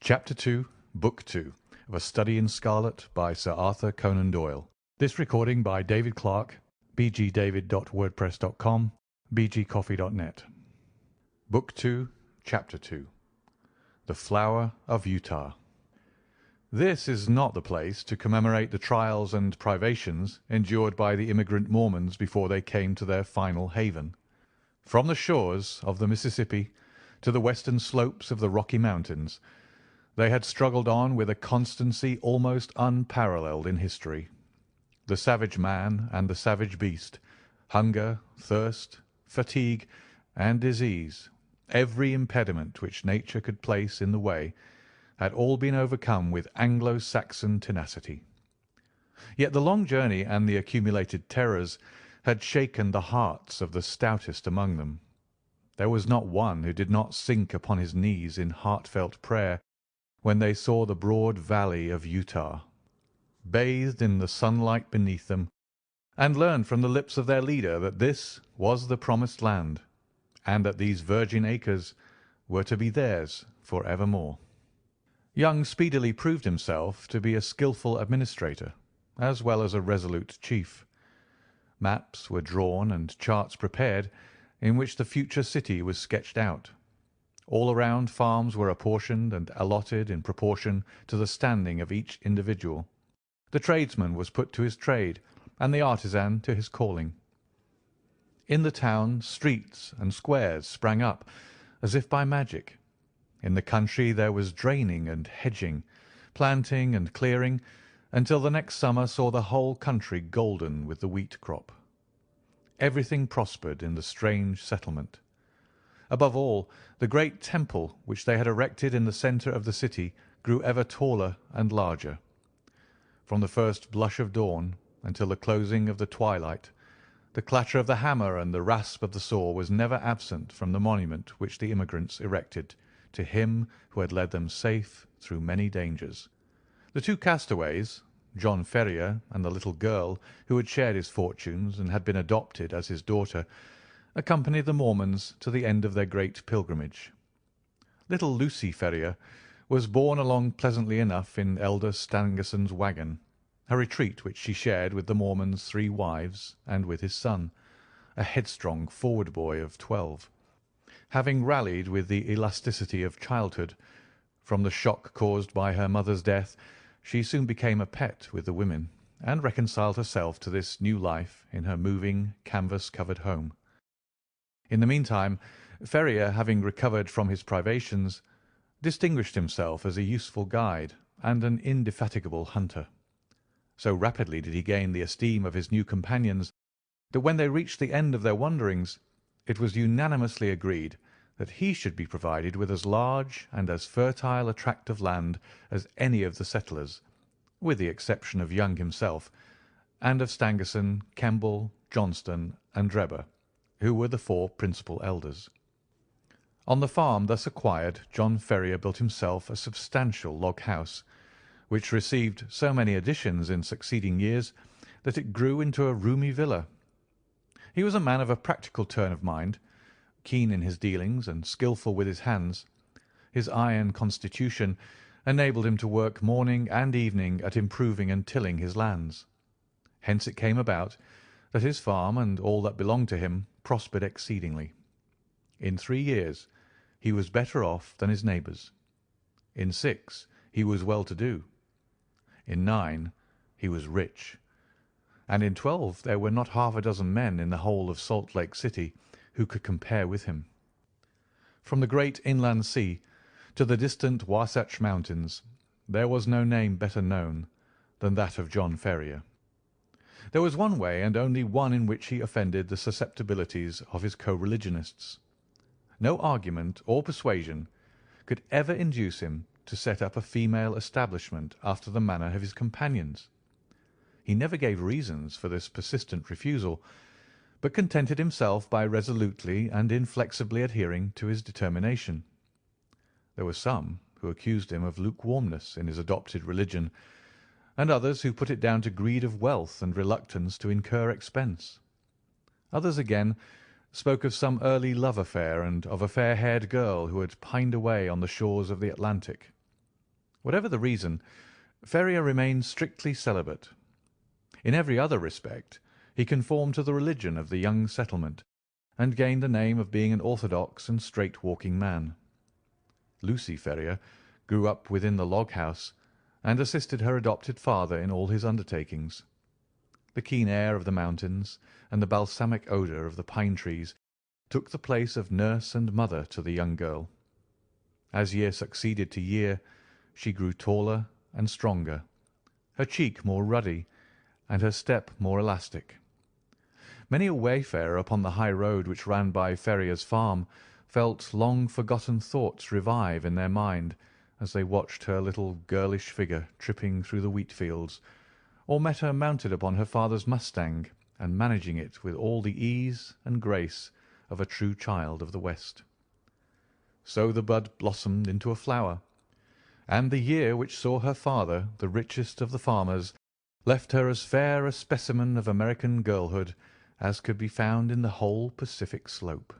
Chapter 2, Book 2 of A Study in Scarlet by Sir Arthur Conan Doyle. This recording by David Clarke, bgdavid.wordpress.com, bgcoffee.net. Book 2, Chapter 2. The Flower of Utah. This is not the place to commemorate the trials and privations endured by the immigrant Mormons before they came to their final haven. From the shores of the Mississippi to the western slopes of the Rocky Mountains, they had struggled on with a constancy almost unparalleled in history. The savage man and the savage beast, hunger, thirst, fatigue, and disease, every impediment which nature could place in the way, had all been overcome with Anglo-Saxon tenacity. Yet the long journey and the accumulated terrors had shaken the hearts of the stoutest among them. There was not one who did not sink upon his knees in heartfelt prayer when they saw the broad valley of Utah, bathed in the sunlight beneath them, and learned from the lips of their leader that this was the promised land, and that these virgin acres were to be theirs for evermore. Young speedily proved himself to be a skilful administrator, as well as a resolute chief. Maps were drawn and charts prepared, in which the future city was sketched out. All around, farms were apportioned and allotted in proportion to the standing of each individual. The tradesman was put to his trade, and the artisan to his calling. In the town, streets and squares sprang up, as if by magic. In the country there was draining and hedging, planting and clearing, until the next summer saw the whole country golden with the wheat crop. Everything prospered in the strange settlement. Above all, the great temple which they had erected in the centre of the city grew ever taller and larger. From the first blush of dawn until the closing of the twilight, the clatter of the hammer and the rasp of the saw was never absent from the monument which the immigrants erected to him who had led them safe through many dangers. The two castaways, John Ferrier and the little girl who had shared his fortunes and had been adopted as his daughter, accompanied the Mormons to the end of their great pilgrimage. Little Lucy Ferrier was borne along pleasantly enough in elder Stangerson's waggon, a retreat which she shared with the Mormon's 3 wives and with his son, a headstrong forward boy of 12. Having rallied with the elasticity of childhood from the shock caused by her mother's death, she soon became a pet with the women, and reconciled herself to this new life in her moving, canvas-covered home. In the meantime, Ferrier, having recovered from his privations, distinguished himself as a useful guide and an indefatigable hunter. So rapidly did he gain the esteem of his new companions that when they reached the end of their wanderings, it was unanimously agreed that he should be provided with as large and as fertile a tract of land as any of the settlers, with the exception of Young himself, and of Stangerson, Kemble, Johnston, and Drebber, who were the 4 principal elders. On the farm thus acquired, John Ferrier built himself a substantial log house, which received so many additions in succeeding years that it grew into a roomy villa. He was a man of a practical turn of mind, keen in his dealings and skilful with his hands. His iron constitution enabled him to work morning and evening at improving and tilling his lands. Hence it came about that his farm and all that belonged to him prospered exceedingly. In 3 years he was better off than his neighbours. In 6 he was well-to-do. In 9 he was rich. And in 12 there were not half a dozen men in the whole of Salt Lake City who could compare with him. From the great inland sea to the distant Wasatch Mountains, there was no name better known than that of John Ferrier. There was one way, and only one, in which he offended the susceptibilities of his co-religionists. No argument or persuasion could ever induce him to set up a female establishment after the manner of his companions. He never gave reasons for this persistent refusal, but contented himself by resolutely and inflexibly adhering to his determination. There were some who accused him of lukewarmness in his adopted religion, and others who put it down to greed of wealth and reluctance to incur expense. Others again spoke of some early love affair and of a fair-haired girl who had pined away on the shores of the Atlantic. Whatever the reason, Ferrier remained strictly celibate. In every other respect he conformed to the religion of the young settlement, and gained the name of being an orthodox and straight-walking man. Lucy Ferrier grew up within the log-house, and assisted her adopted father in all his undertakings. The keen air of the mountains and the balsamic odour of the pine-trees took the place of nurse and mother to the young girl. As year succeeded to year, she grew taller and stronger, her cheek more ruddy, and her step more elastic. Many a wayfarer upon the high road which ran by Ferrier's farm felt long-forgotten thoughts revive in their mind as they watched her little girlish figure tripping through the wheat-fields, or met her mounted upon her father's mustang and managing it with all the ease and grace of a true child of the West. So the bud blossomed into a flower, and the year which saw her father, the richest of the farmers, left her as fair a specimen of American girlhood as could be found in the whole Pacific slope.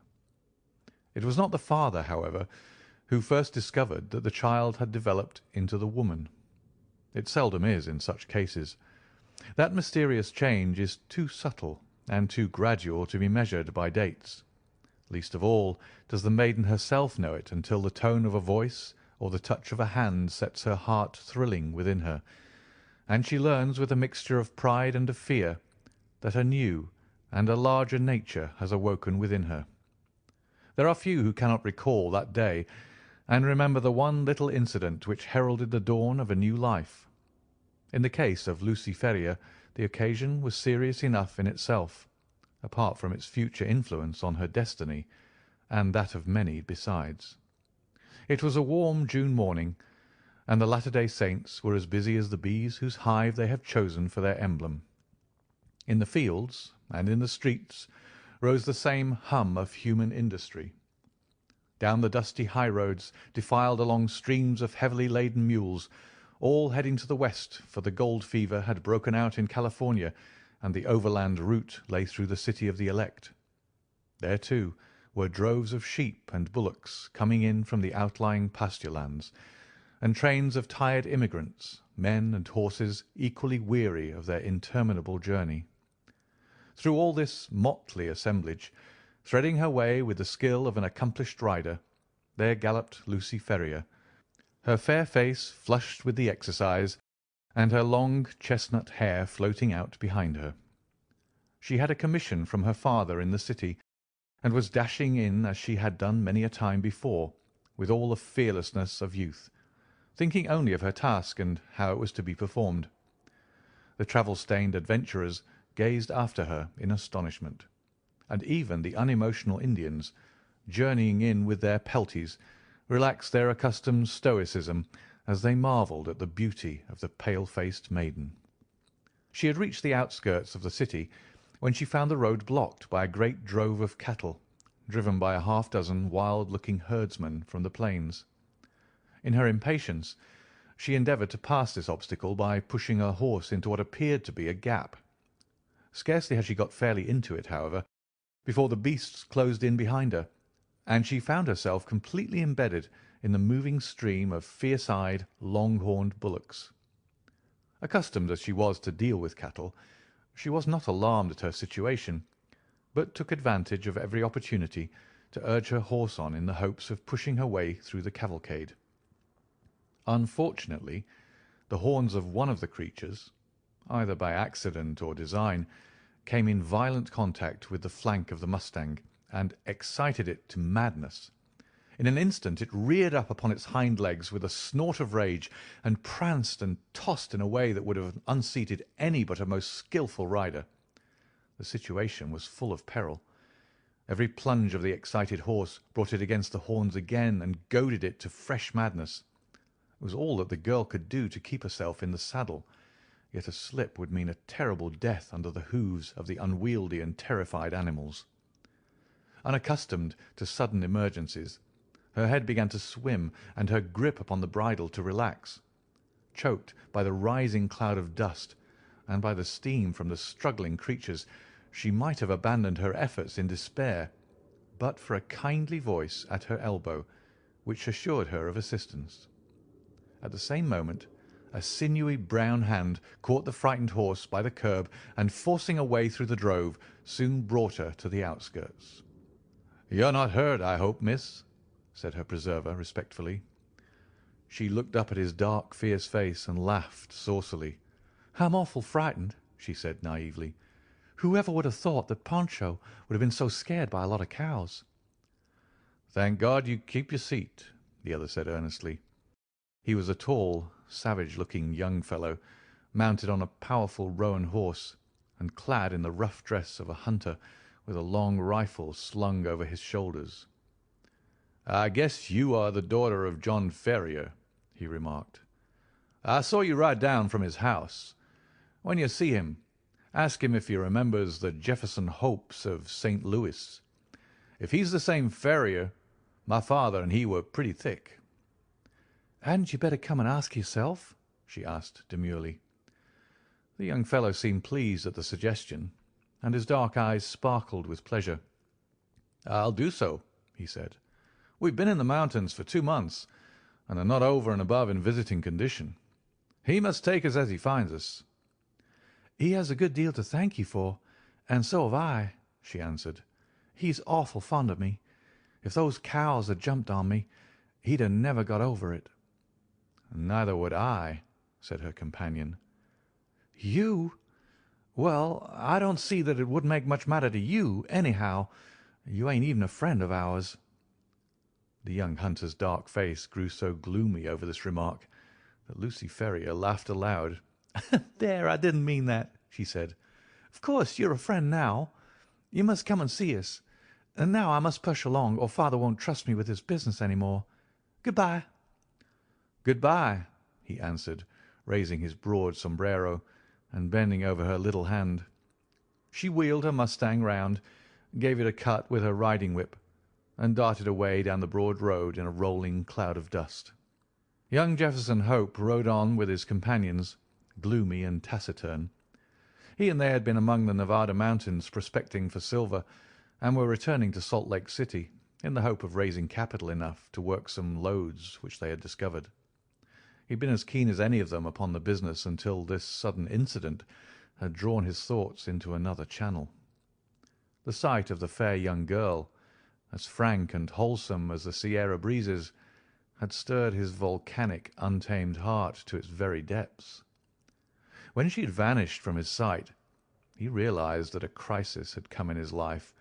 It was not the father, however, who first discovered that the child had developed into the woman. It seldom is in such cases. That mysterious change is too subtle and too gradual to be measured by dates. Least of all does the maiden herself know it until the tone of a voice or the touch of a hand sets her heart thrilling within her, and she learns with a mixture of pride and of fear that a new and a larger nature has awoken within her. There are few who cannot recall that day and remember the one little incident which heralded the dawn of a new life. In the case of Lucy Ferrier the occasion was serious enough in itself, apart from its future influence on her destiny and that of many besides. It was a warm June morning, and the Latter-day Saints were as busy as the bees whose hive they have chosen for their emblem. In the fields and in the streets rose the same hum of human industry. Down the dusty high-roads defiled along streams of heavily laden mules, all heading to the west, for the gold fever had broken out in California, and the overland route lay through the city of the elect. There, too, were droves of sheep and bullocks coming in from the outlying pasture lands, and trains of tired immigrants, men and horses equally weary of their interminable journey. Through all this motley assemblage, threading her way with the skill of an accomplished rider, there galloped Lucy Ferrier, her fair face flushed with the exercise, and her long chestnut hair floating out behind her. She had a commission from her father in the city, and was dashing in as she had done many a time before, with all the fearlessness of youth, thinking only of her task and how it was to be performed. The travel-stained adventurers gazed after her in astonishment, and even the unemotional Indians, journeying in with their pelties, relaxed their accustomed stoicism as they marvelled at the beauty of the pale-faced maiden. She had reached the outskirts of the city when she found the road blocked by a great drove of cattle, driven by a half-dozen wild-looking herdsmen from the plains. In her impatience, she endeavoured to pass this obstacle by pushing her horse into what appeared to be a gap. Scarcely had she got fairly into it, however, before the beasts closed in behind her, and she found herself completely embedded in the moving stream of fierce-eyed, long-horned bullocks. Accustomed as she was to deal with cattle, she was not alarmed at her situation, but took advantage of every opportunity to urge her horse on in the hopes of pushing her way through the cavalcade. Unfortunately, the horns of one of the creatures, either by accident or design, came in violent contact with the flank of the mustang, and excited it to madness. In an instant it reared up upon its hind legs with a snort of rage, and pranced and tossed in a way that would have unseated any but a most skilful rider. The situation was full of peril. Every plunge of the excited horse brought it against the horns again and goaded it to fresh madness. It was all that the girl could do to keep herself in the saddle, yet a slip would mean a terrible death under the hoofs of the unwieldy and terrified animals. Unaccustomed to sudden emergencies, her head began to swim and her grip upon the bridle to relax. Choked by the rising cloud of dust and by the steam from the struggling creatures, she might have abandoned her efforts in despair, but for a kindly voice at her elbow, which assured her of assistance. At the same moment, a sinewy brown hand caught the frightened horse by the curb and, forcing a way through the drove, soon brought her to the outskirts. "You're not hurt, I hope, miss?" said her preserver respectfully. She looked up at his dark, fierce face and laughed saucily. "I'm awful frightened," she said naively. "Whoever would have thought that Poncho would have been so scared by a lot of cows?" "Thank God you keep your seat," the other said earnestly. He was a tall, savage-looking young fellow, mounted on a powerful roan horse, and clad in the rough dress of a hunter, with a long rifle slung over his shoulders. "I guess you are the daughter of John Ferrier," he remarked. "I saw you ride down from his house. When you see him, ask him if he remembers the Jefferson Hopes of St. Louis. If he's the same Ferrier, my father and he were pretty thick." "Hadn't you better come and ask yourself?" she asked demurely. The young fellow seemed pleased at the suggestion, and his dark eyes sparkled with pleasure. "I'll do so," he said. "We've been in the mountains for 2 months, and are not over and above in visiting condition. He must take us as he finds us." "He has a good deal to thank you for, and so have I," she answered. "He's awful fond of me. If those cows had jumped on me, he'd have never got over it." "Neither would I," said her companion. "You? Well, I don't see that it would make much matter to you, anyhow. You ain't even a friend of ours." The young hunter's dark face grew so gloomy over this remark that Lucy Ferrier laughed aloud. "There, I didn't mean that," she said. "Of course you're a friend now. You must come and see us. And now I must push along, or father won't trust me with his business any more. Good-bye." "Good-bye," he answered, raising his broad sombrero and bending over her little hand. She wheeled her mustang round, gave it a cut with her riding-whip, and darted away down the broad road in a rolling cloud of dust. Young Jefferson Hope rode on with his companions, gloomy and taciturn. He and they had been among the Nevada mountains prospecting for silver, and were returning to Salt Lake City in the hope of raising capital enough to work some lodes which they had discovered. He had been as keen as any of them upon the business until this sudden incident had drawn his thoughts into another channel. The sight of the fair young girl, as frank and wholesome as the Sierra breezes, had stirred his volcanic, untamed heart to its very depths. When she had vanished from his sight, he realized that a crisis had come in his life,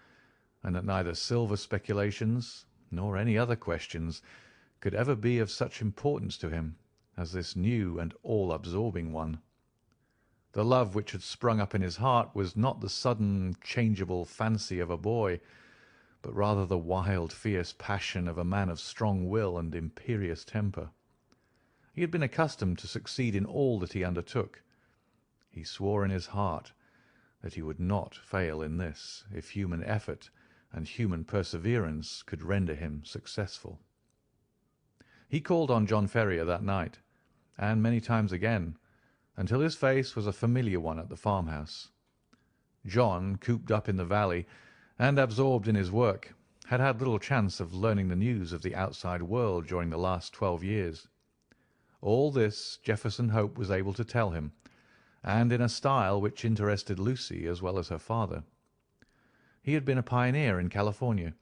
and that neither silver speculations nor any other questions could ever be of such importance to him as this new and all-absorbing one. The love which had sprung up in his heart was not the sudden, changeable fancy of a boy, but rather the wild, fierce passion of a man of strong will and imperious temper. He had been accustomed to succeed in all that he undertook. He swore in his heart that he would not fail in this, if human effort and human perseverance could render him successful. He called on John Ferrier that night, and many times again, until his face was a familiar one at the farmhouse. John, cooped up in the valley and absorbed in his work, had had little chance of learning the news of the outside world during the last 12 years. All this Jefferson Hope was able to tell him, and in a style which interested Lucy as well as her father. He had been a pioneer in California,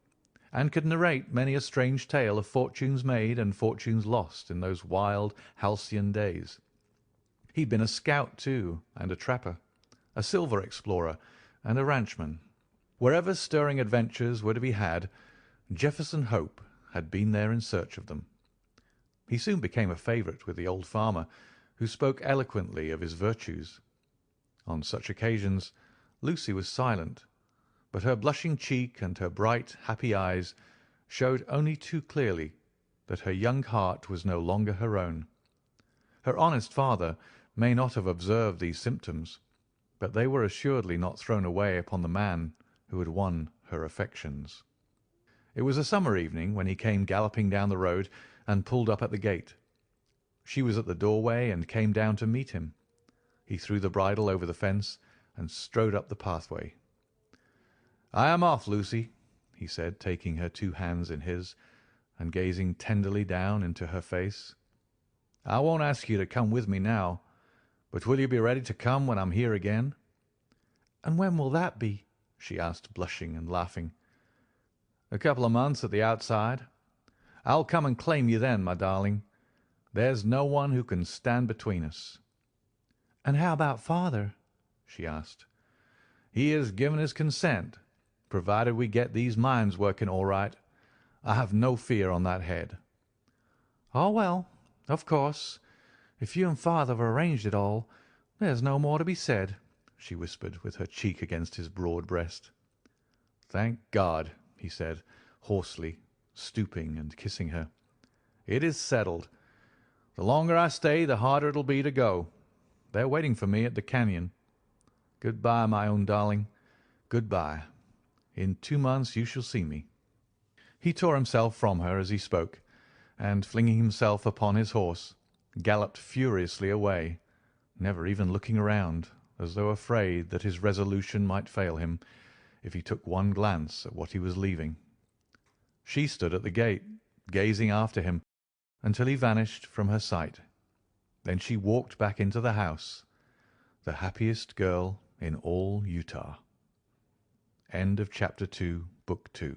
and could narrate many a strange tale of fortunes made and fortunes lost in those wild, halcyon days. He had been a scout, too, and a trapper, a silver explorer, and a ranchman. Wherever stirring adventures were to be had, Jefferson Hope had been there in search of them. He soon became a favourite with the old farmer, who spoke eloquently of his virtues. On such occasions Lucy was silent, but her blushing cheek and her bright, happy eyes showed only too clearly that her young heart was no longer her own. Her honest father may not have observed these symptoms, but they were assuredly not thrown away upon the man who had won her affections. It was a summer evening when he came galloping down the road and pulled up at the gate. She was at the doorway and came down to meet him. He threw the bridle over the fence and strode up the pathway. "I am off, Lucy," he said, taking her 2 hands in his and gazing tenderly down into her face. I won't ask you to come with me now, but will you be ready to come when I'm here again?" "And when will that be?" she asked, blushing and laughing. "A couple of months at the outside. I'll come and claim you then, my darling. There's no one who can stand between us." "And how about father?" she asked. "He has given his consent, provided we get these mines working all right. I have no fear on that head." "Oh, well, of course, if you and father have arranged it all, there's no more to be said," she whispered, with her cheek against his broad breast. "Thank God," he said, hoarsely, stooping and kissing her. "It is settled. The longer I stay, the harder it'll be to go. They're waiting for me at the canyon. Good-bye, my own darling. Good-bye. In 2 months you shall see me." He tore himself from her as he spoke, and, flinging himself upon his horse, galloped furiously away, never even looking around, as though afraid that his resolution might fail him if he took one glance at what he was leaving. She stood at the gate, gazing after him until he vanished from her sight. Then she walked back into the house, the happiest girl in all Utah. End of Chapter 2, Book 2.